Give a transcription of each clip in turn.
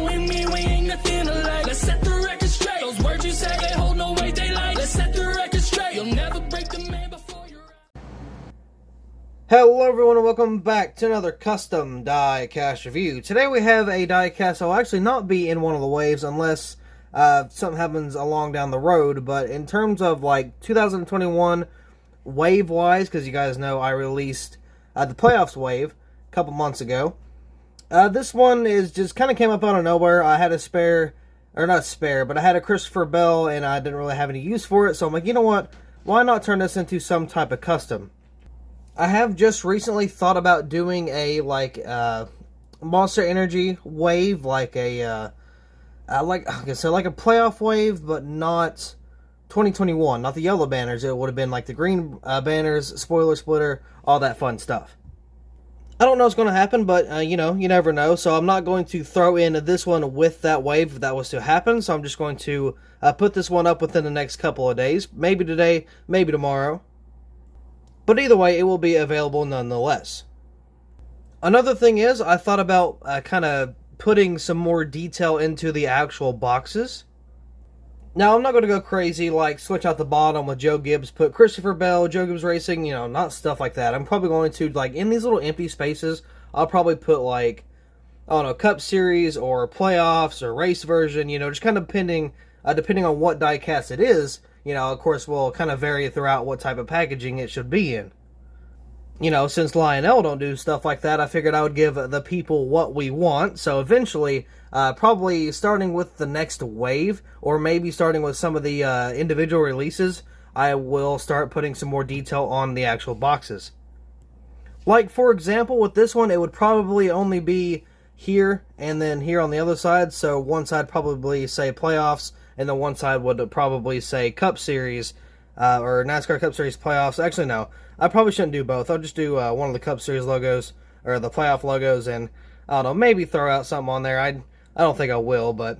You and me, we ain't nothing alike. Let's set the record straight. Those words you say, they hold no weight, they like. Let's set the record straight. You'll never break the man before you're out. Hello everyone and welcome back to another custom diecast review. Today we have a diecast that will actually not be in one of the waves unless something happens along down the road, but in terms of like 2021 wave wise, because you guys know I released the playoffs wave a couple months ago. This one is just kind of came up out of nowhere. I had a spare, or not spare, but I had a Christopher Bell and I didn't really have any use for it, so I'm like, you know what, why not turn this into some type of custom? I have just recently thought about doing a Monster Energy wave, like a like a playoff wave, but not 2021, not the yellow banners. It would have been like the green banners, spoiler splitter, all that fun stuff. I don't know what's going to happen, but you know, you never know. So I'm not going to throw in this one with that wave if that was to happen. So I'm just going to put this one up within the next couple of days, maybe today, maybe tomorrow. But either way, it will be available nonetheless. Another thing is, I thought about kind of putting some more detail into the actual boxes. Now, I'm not going to go crazy, like switch out the bottom with Joe Gibbs, put Christopher Bell, Joe Gibbs Racing, you know, not stuff like that. I'm probably going to, like, in these little empty spaces, I'll probably put, like, I don't know, Cup Series or Playoffs or Race Version, you know, just kind of depending on what diecast it is. You know, of course, will kind of vary throughout what type of packaging it should be in. You know, since Lionel don't do stuff like that, I figured I would give the people what we want. So eventually, probably starting with the next wave, or maybe starting with some of the individual releases, I will start putting some more detail on the actual boxes. Like, for example, with this one, it would probably only be here and then here on the other side. So one side probably say playoffs, and then one side would probably say Cup Series, or NASCAR Cup Series playoffs. Actually, no. I probably shouldn't do both. I'll just do one of the Cup Series logos, or the playoff logos, and, I don't know, maybe throw out something on there. I don't think I will, but,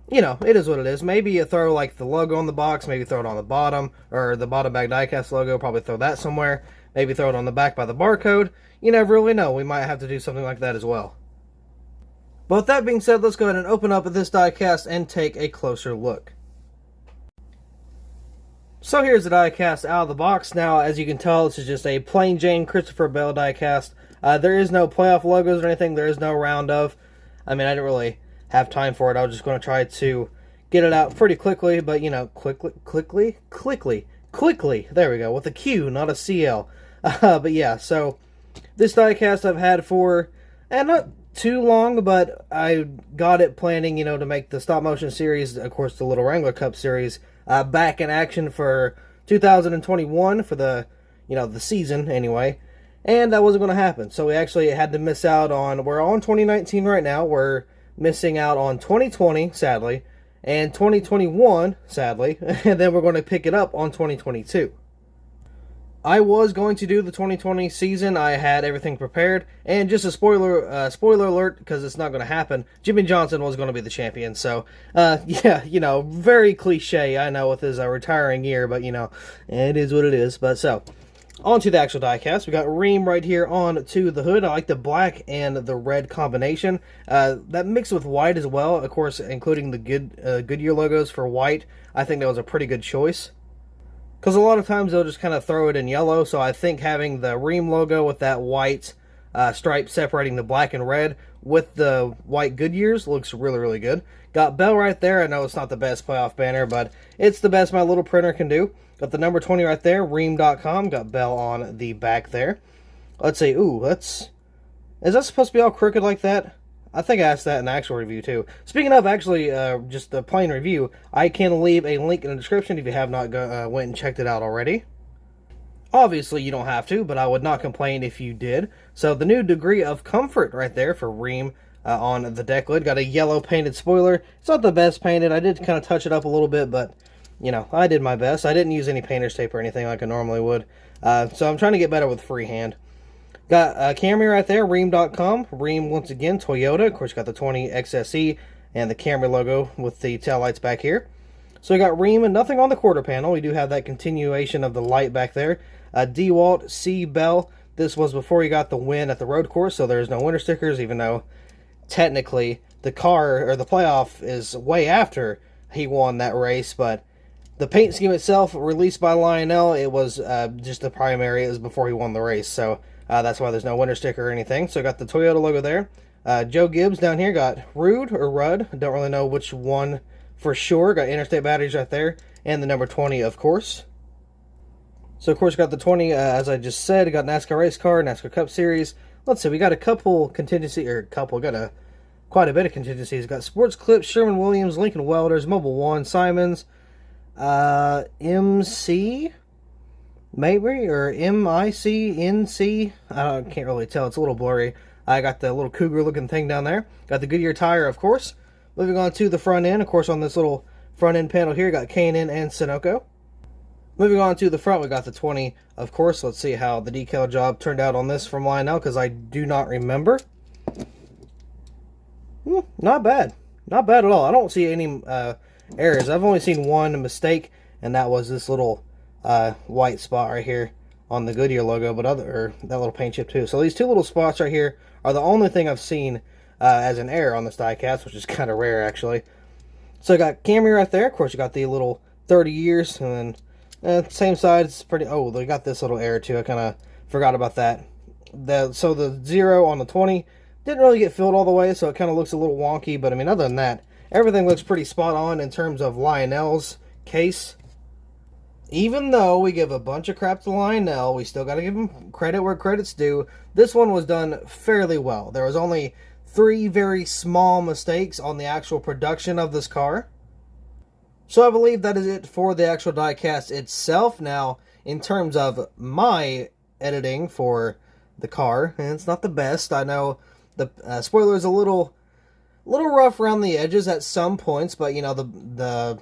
you know, it is what it is. Maybe you throw, like, the logo on the box, maybe throw it on the bottom, or the bottom Bag Diecast logo, probably throw that somewhere. Maybe throw it on the back by the barcode. You never really know. We might have to do something like that as well. But with that being said, let's go ahead and open up this diecast and take a closer look. So here's the diecast out of the box. Now, as you can tell, this is just a plain Jane Christopher Bell diecast. There is no playoff logos or anything. There is no round of. I mean, I didn't really have time for it. I was just going to try to get it out pretty quickly, but, you know, quickly. There we go, with a Q, not a CL. But yeah, so this diecast I've had for, not too long, but I got it planning, you know, to make the stop motion series, of course, the Little Wrangler Cup series, back in action for 2021 for the, you know, the season anyway, and that wasn't going to happen. So we actually had to miss out on, we're on 2019 right now, we're missing out on 2020, sadly, and 2021, sadly, and then we're going to pick it up on 2022. I was going to do the 2020 season. I had everything prepared, and just a spoiler alert, because it's not going to happen. Jimmy Johnson was going to be the champion, so yeah, you know, very cliche, I know, with his retiring year, but you know, it is what it is. But so, on to the actual diecast. We got Rheem right here on to the hood. I like the black and the red combination. That mixed with white as well, of course, including the Goodyear logos for white. I think that was a pretty good choice, because a lot of times they'll just kind of throw it in yellow, so I think having the Rheem logo with that white stripe separating the black and red with the white Goodyears looks really, really good. Got Bell right there. I know it's not the best playoff banner, but it's the best my little printer can do. Got the number 20 right there, Rheem.com. Got Bell on the back there. Let's see. Ooh, is that supposed to be all crooked like that? I think I asked that in the actual review, too. Speaking of, actually, just a plain review, I can leave a link in the description if you have not went and checked it out already. Obviously, you don't have to, but I would not complain if you did. So, the new degree of comfort right there for Rheem on the deck lid. Got a yellow painted spoiler. It's not the best painted. I did kind of touch it up a little bit, but, you know, I did my best. I didn't use any painter's tape or anything like I normally would. So, I'm trying to get better with freehand. Got Camry right there, Rheem.com. Rheem, once again, Toyota. Of course, got the 20 XSE and the Camry logo with the taillights back here. So we got Rheem and nothing on the quarter panel. We do have that continuation of the light back there. DeWalt, C. Bell. This was before he got the win at the road course, so there's no winter stickers, even though technically the car, or the playoff, is way after he won that race, but the paint scheme itself, released by Lionel, it was just the primary. It was before he won the race, so that's why there's no winner sticker or anything. So got the Toyota logo there. Joe Gibbs down here got Rude or Rudd. Don't really know which one for sure. Got Interstate Batteries right there, and the number 20, of course. So, of course, got the 20, as I just said. Got NASCAR Race Car, NASCAR Cup Series. Let's see, we got a couple contingency, quite a bit of contingencies. Got Sports Clips, Sherman Williams, Lincoln Welders, Mobile One, Simons, MC, maybe, or MICNC. I can't really tell. It's a little blurry. I got the little cougar looking thing down there. Got the Goodyear tire, of course. Moving on to the front end. Of course, on this little front end panel here, got K&N and Sunoco. Moving on to the front, we got the 20, of course. Let's see how the decal job turned out on this from Lionel, because I do not remember. Not bad. Not bad at all. I don't see any errors. I've only seen one mistake, and that was this little white spot right here on the Goodyear logo, but that little paint chip too. So these two little spots right here are the only thing I've seen as an error on this diecast, which is kind of rare, actually. So I got Camry right there. Of course, you got the little 30 years, and then same side, it's pretty... Oh, they got this little error too. I kind of forgot about that. So the 0 on the 20 didn't really get filled all the way, so it kind of looks a little wonky. But, I mean, other than that, everything looks pretty spot on in terms of Lionel's case. Even though we give a bunch of crap to Lionel, we still got to give him credit where credit's due. This one was done fairly well. There was only 3 very small mistakes on the actual production of this car. So I believe that is it for the actual diecast itself. Now, in terms of my editing for the car, and it's not the best. I know the spoiler is a little rough around the edges at some points, but you know the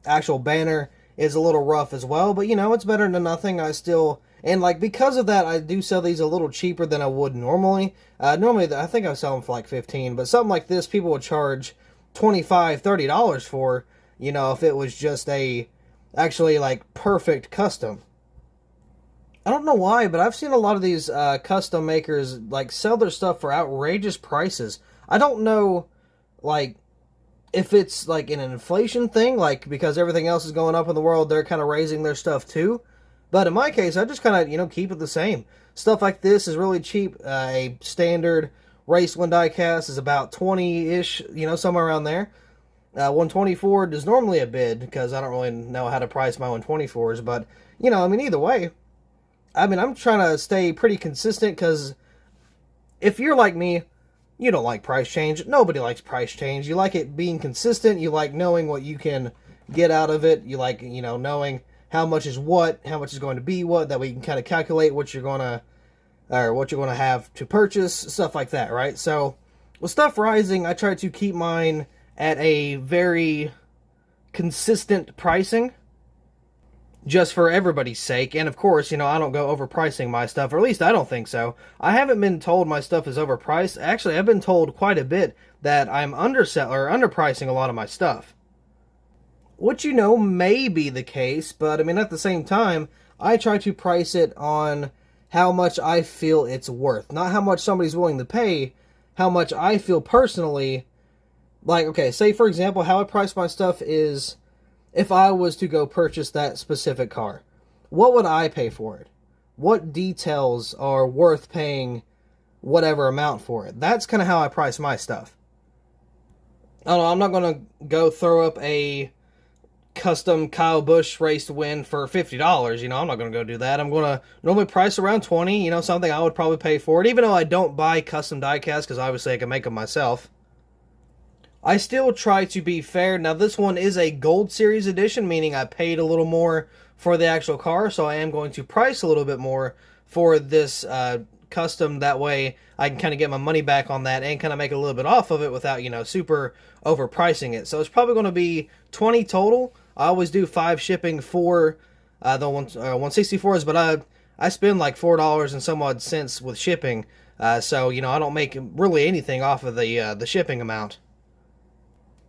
actual banner is a little rough as well. But you know, it's better than nothing. Because of that, I do sell these a little cheaper than I would normally. Normally, I think I sell them for like $15, but something like this, people would charge $25, $30 for. You know, if it was just actually like perfect custom. I don't know why, but I've seen a lot of these custom makers like sell their stuff for outrageous prices. I don't know, like, if it's like an inflation thing, like because everything else is going up in the world, they're kind of raising their stuff too. But in my case, I just kind of, keep it the same. Stuff like this is really cheap. A standard race one diecast is about 20-ish, somewhere around there. 124 is normally a bid, because I don't really know how to price my 124s, but, either way, I'm trying to stay pretty consistent, because if you're like me, you don't like price change. Nobody likes price change. You like it being consistent. You like knowing what you can get out of it. You like, knowing how much is what, how much is going to be what, that we can kind of calculate what you're going to have to purchase, stuff like that, right? So, with stuff rising, I try to keep mine at a very consistent pricing, just for everybody's sake. And of course, I don't go overpricing my stuff, or at least I don't think so. I haven't been told my stuff is overpriced. Actually, I've been told quite a bit that I'm underpricing a lot of my stuff. Which, may be the case, but at the same time, I try to price it on how much I feel it's worth. Not how much somebody's willing to pay, how much I feel personally. Like, okay, say for example, how I price my stuff is, if I was to go purchase that specific car, what would I pay for it? What details are worth paying whatever amount for it? That's kind of how I price my stuff. I don't know, I'm not going to go throw up a custom Kyle Busch race to win for $50, I'm not going to go do that. I'm going to normally price around 20, something I would probably pay for it, even though I don't buy custom diecast, because obviously I can make them myself. I still try to be fair. Now, this one is a Gold Series edition, meaning I paid a little more for the actual car, so I am going to price a little bit more for this custom. That way, I can kind of get my money back on that and kind of make a little bit off of it without, super overpricing it. So it's probably going to be 20 total. I always do 5 shipping for the 164s, but I spend like $4 and some odd cents with shipping. So, I don't make really anything off of the shipping amount.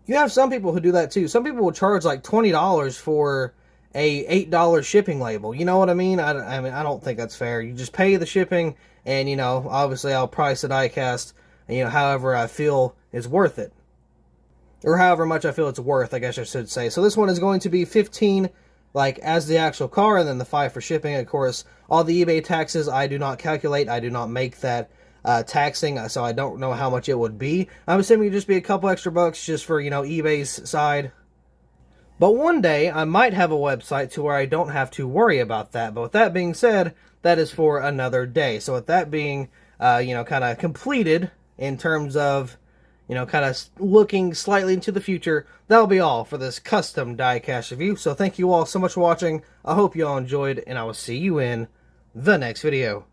You have some people who do that too. Some people will charge like $20 for a $8 shipping label. You know what I mean? I don't think that's fair. You just pay the shipping, and obviously I'll price the diecast, however I feel is worth it. or however much I feel it's worth, I guess I should say. So this one is going to be $15, like, as the actual car, and then the $5 for shipping. Of course, all the eBay taxes I do not calculate. I do not make that taxing, so I don't know how much it would be. I'm assuming it'd just be a couple extra bucks just for, you know, eBay's side. But one day, I might have a website to where I don't have to worry about that. But with that being said, that is for another day. So with that being, you know, kind of completed in terms of, you know, kind of looking slightly into the future, that'll be all for this custom diecast review. So thank you all so much for watching. I hope you all enjoyed, and I will see you in the next video.